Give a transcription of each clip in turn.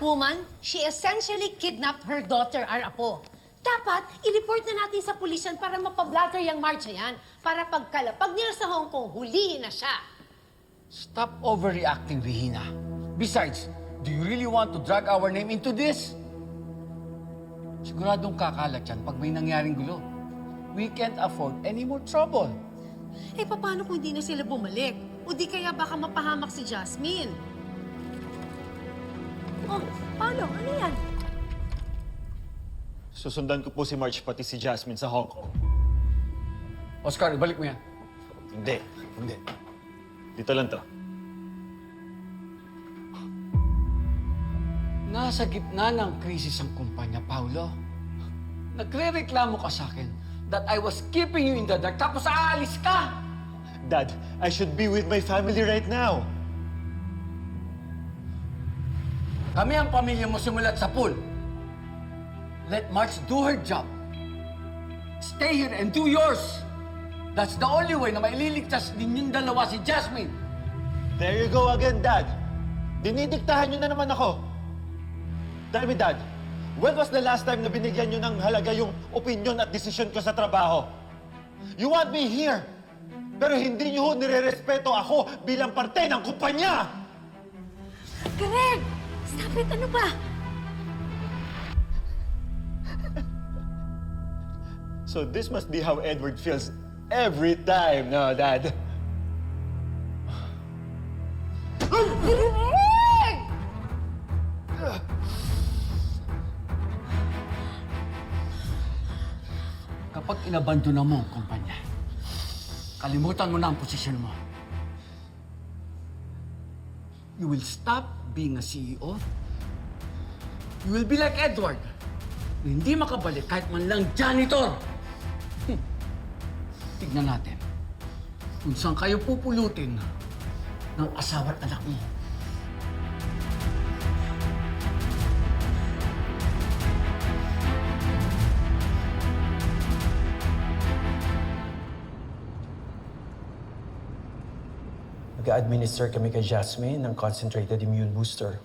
woman, she essentially kidnapped her daughter, our apo. Dapat, i-report na natin sa pulisyan para mapablatter yung March na yan. Para pagkalapag nila sa Hong Kong, hulihin na siya. Stop overreacting, Regina. Besides, do you really want to drag our name into this? Siguradong kakalat yan pag may nangyaring gulo. We can't afford any more trouble. Eh, paano kung hindi na sila bumalik? O di kaya baka mapahamak si Jasmine? Oh, paano? Ano yan? Susundan ko po si March pati si Jasmine sa Hong Kong. Oscar, ibalik mo yan. Hindi. Dito lang to. Nasa gitna ng krisis ang kumpanya, Paulo. Nagre-reklamo ka sa akin that I was keeping you in the dark tapos aalis ka! Dad, I should be with my family right now. Kami ang pamilya mo simulat sa pool. Let March do her job. Stay here and do yours. That's the only way na maililigtas ninyong dalawa si Jasmine. There you go again, Dad. Dinidiktahan niyo na naman ako. Tell me, Dad, when was the last time na binigyan niyo ng halaga yung opinion at desisyon ko sa trabaho? You want me here, pero hindi niyo nire-respeto ako bilang parte ng kumpanya! Greg! Stop it! Ano ba? So this must be how Edward feels every time, no, Dad? Greg! Kapag inabandona mo ang kumpanya, kalimutan mo na ang posisyon mo. You will stop being a CEO. You will be like Edward, na hindi makabalik kahit man lang janitor. Tignan natin kung saan kayo pupulutin ng asawa at anak mo. Nag-administer kami kay Jasmine ng concentrated immune booster.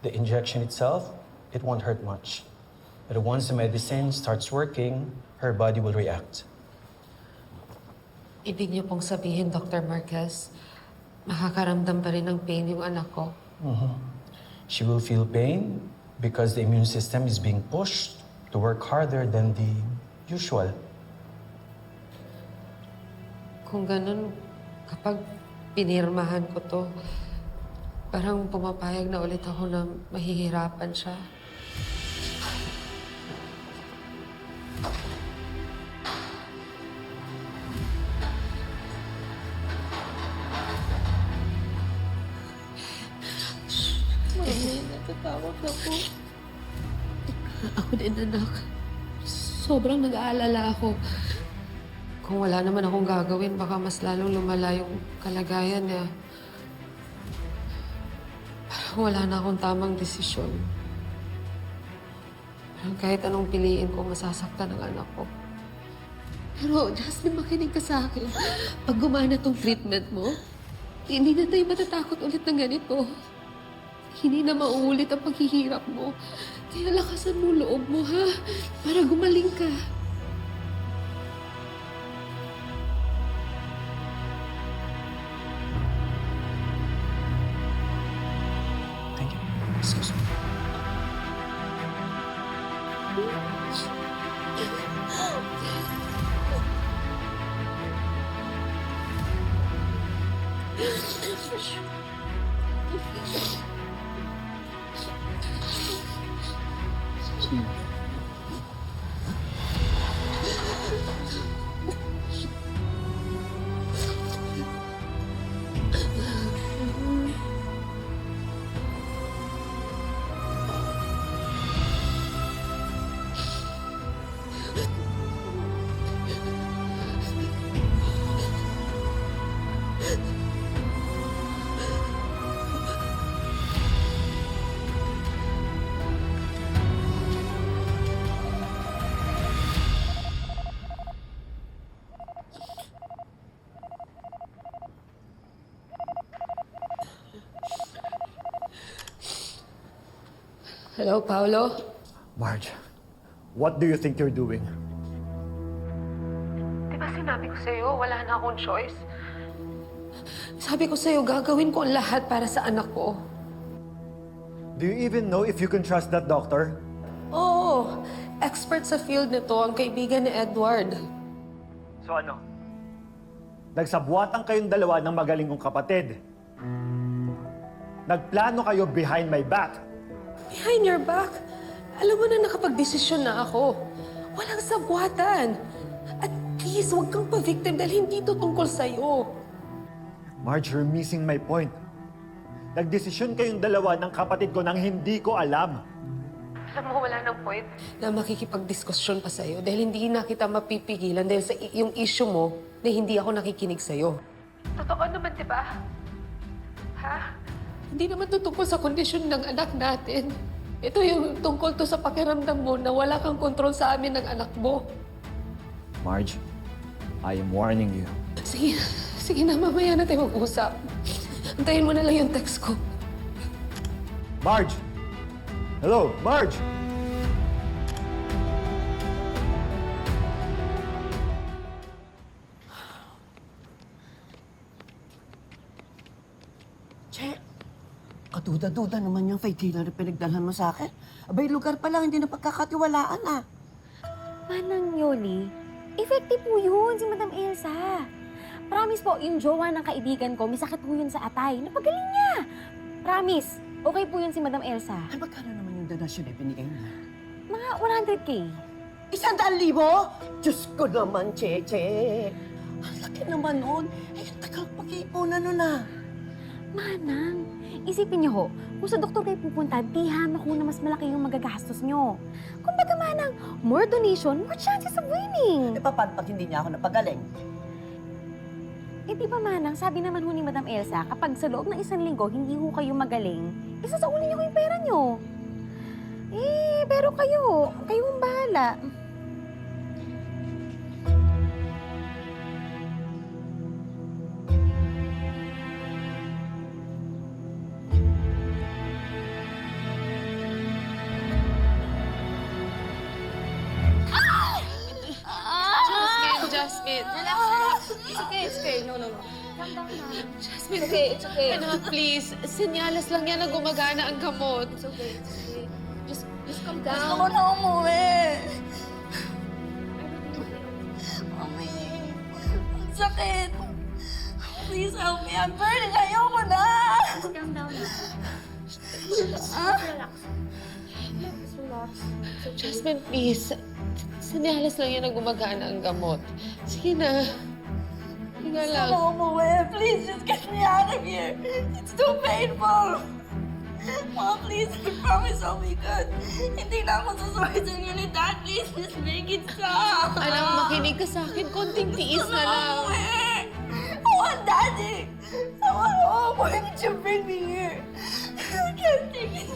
The injection itself, it won't hurt much. But once the medicine starts working, her body will react. Ibig niyo pong sabihin, Dr. Marquez, makakaramdam pa rin ng pain yung anak ko? She will feel pain because the immune system is being pushed to work harder than the usual. Kung ganun, kapag pinirmahan ko to, parang pumapayag na ulit ako na mahihirapan siya. Mami, natatakot ako. Ako din, anak. Sobrang nag-aalala ako. Kung wala naman akong gagawin, baka mas lalong lumala yung kalagayan niya. Parang wala na akong tamang desisyon. Parang kahit anong piliin ko, masasaktan ang anak ko. Pero, Jasmine, makinig ka sa akin. Pag gumana tong treatment mo, hindi na tayo matatakot ulit ng ganito. Hindi na mauulit ang paghihirap mo. Kaya lakasan mo loob mo, ha? Para gumaling ka. Thank you. Excuse me. Hello, Paolo? Marge, what do you think you're doing? Di ba sinabi ko sa'yo, wala na akong choice? Sabi ko sa'yo, gagawin ko ang lahat para sa anak ko. Do you even know if you can trust that doctor? Oo, expert sa field nito ang kaibigan ni Edward. So ano? Nagsabwatan kayong dalawa ng magaling kong kapatid. Nagplano kayo behind my back. Behind your back? Alam mo na nakapag-desisyon na ako. Walang sabwatan. At please, huwag kang pa-victim dahil hindi ito tungkol sa'yo. Marge, you're missing my point. Nagdesisyon kayong dalawa ng kapatid ko nang hindi ko alam. Alam mo, wala nang point na makikipag-diskusyon pa sa'yo dahil hindi na kita mapipigilan dahil sa yung issue mo na hindi ako nakikinig sa'yo. Totoo naman, di ba? Ha? Hindi naman ito tungkol sa kondisyon ng anak natin. Ito yung tungkol to sa pakiramdam mo na wala kang kontrol sa amin ng anak mo. Marge, I am warning you. Sige na, mamaya na tayo mag-usap. Antayin mo na lang yung text ko. Marge! Hello, Marge! Che, kaduda-duda naman yung fake healer na pinagdalhan mo sa akin. Abay, lugar pa lang, hindi na pagkakatiwalaan ah. Manang Yoli, effective po yun si Madam Elsa. Promise po, yung jowa ng kaibigan ko, may sakit po yun sa atay. Napagaling niya. Promise, okay po yun si Madam Elsa. Ay, magkano naman yung donasyon na binigay niya? Mga 100K. 100,000? Diyos ko naman, Cheche. Ang laki naman nun. Eh, ang tagal pag-iipunan nun ah. Manang, isipin niyo ho, kung sa doktor kayo pupunta, di hamak ho na mas malaki yung magagastos niyo. Kumbaga, Manang, more donation, more chances of winning. Eh, paano pag hindi niya ako napagaling? Eh, di ba, Manang, sabi naman ho ni Madam Elsa, kapag sa loob ng 1 linggo, hindi ho kayo magaling, isasaulin niyo ko yung pera niyo. Eh, pero kayo ang bahala. Jasmine. Relax. It's okay. No. Jasmine, it's okay. Anak, please. Senyales lang yan na gumagana ang gamot. It's okay. Just calm down. Gusto ko na umuwi. Mami, ang sakit. Please help me. I'm burning. Ayoko na. Calm down. Jasmine, please. Senyales lang yan na gumagana ang gamot. Sige na. Higa lang. Gusto ko umuwi. Please, just get me out of here. It's too painful. Mom, please, I promise I'll be good. Hindi na ako susuway sa inyo ni Dad. Please, just make it stop. Anak, makinig ka sa akin. Konting tiis na lang. Umuwi. I want Daddy. I want home. Why did you bring me here? I can't take it.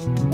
Bye.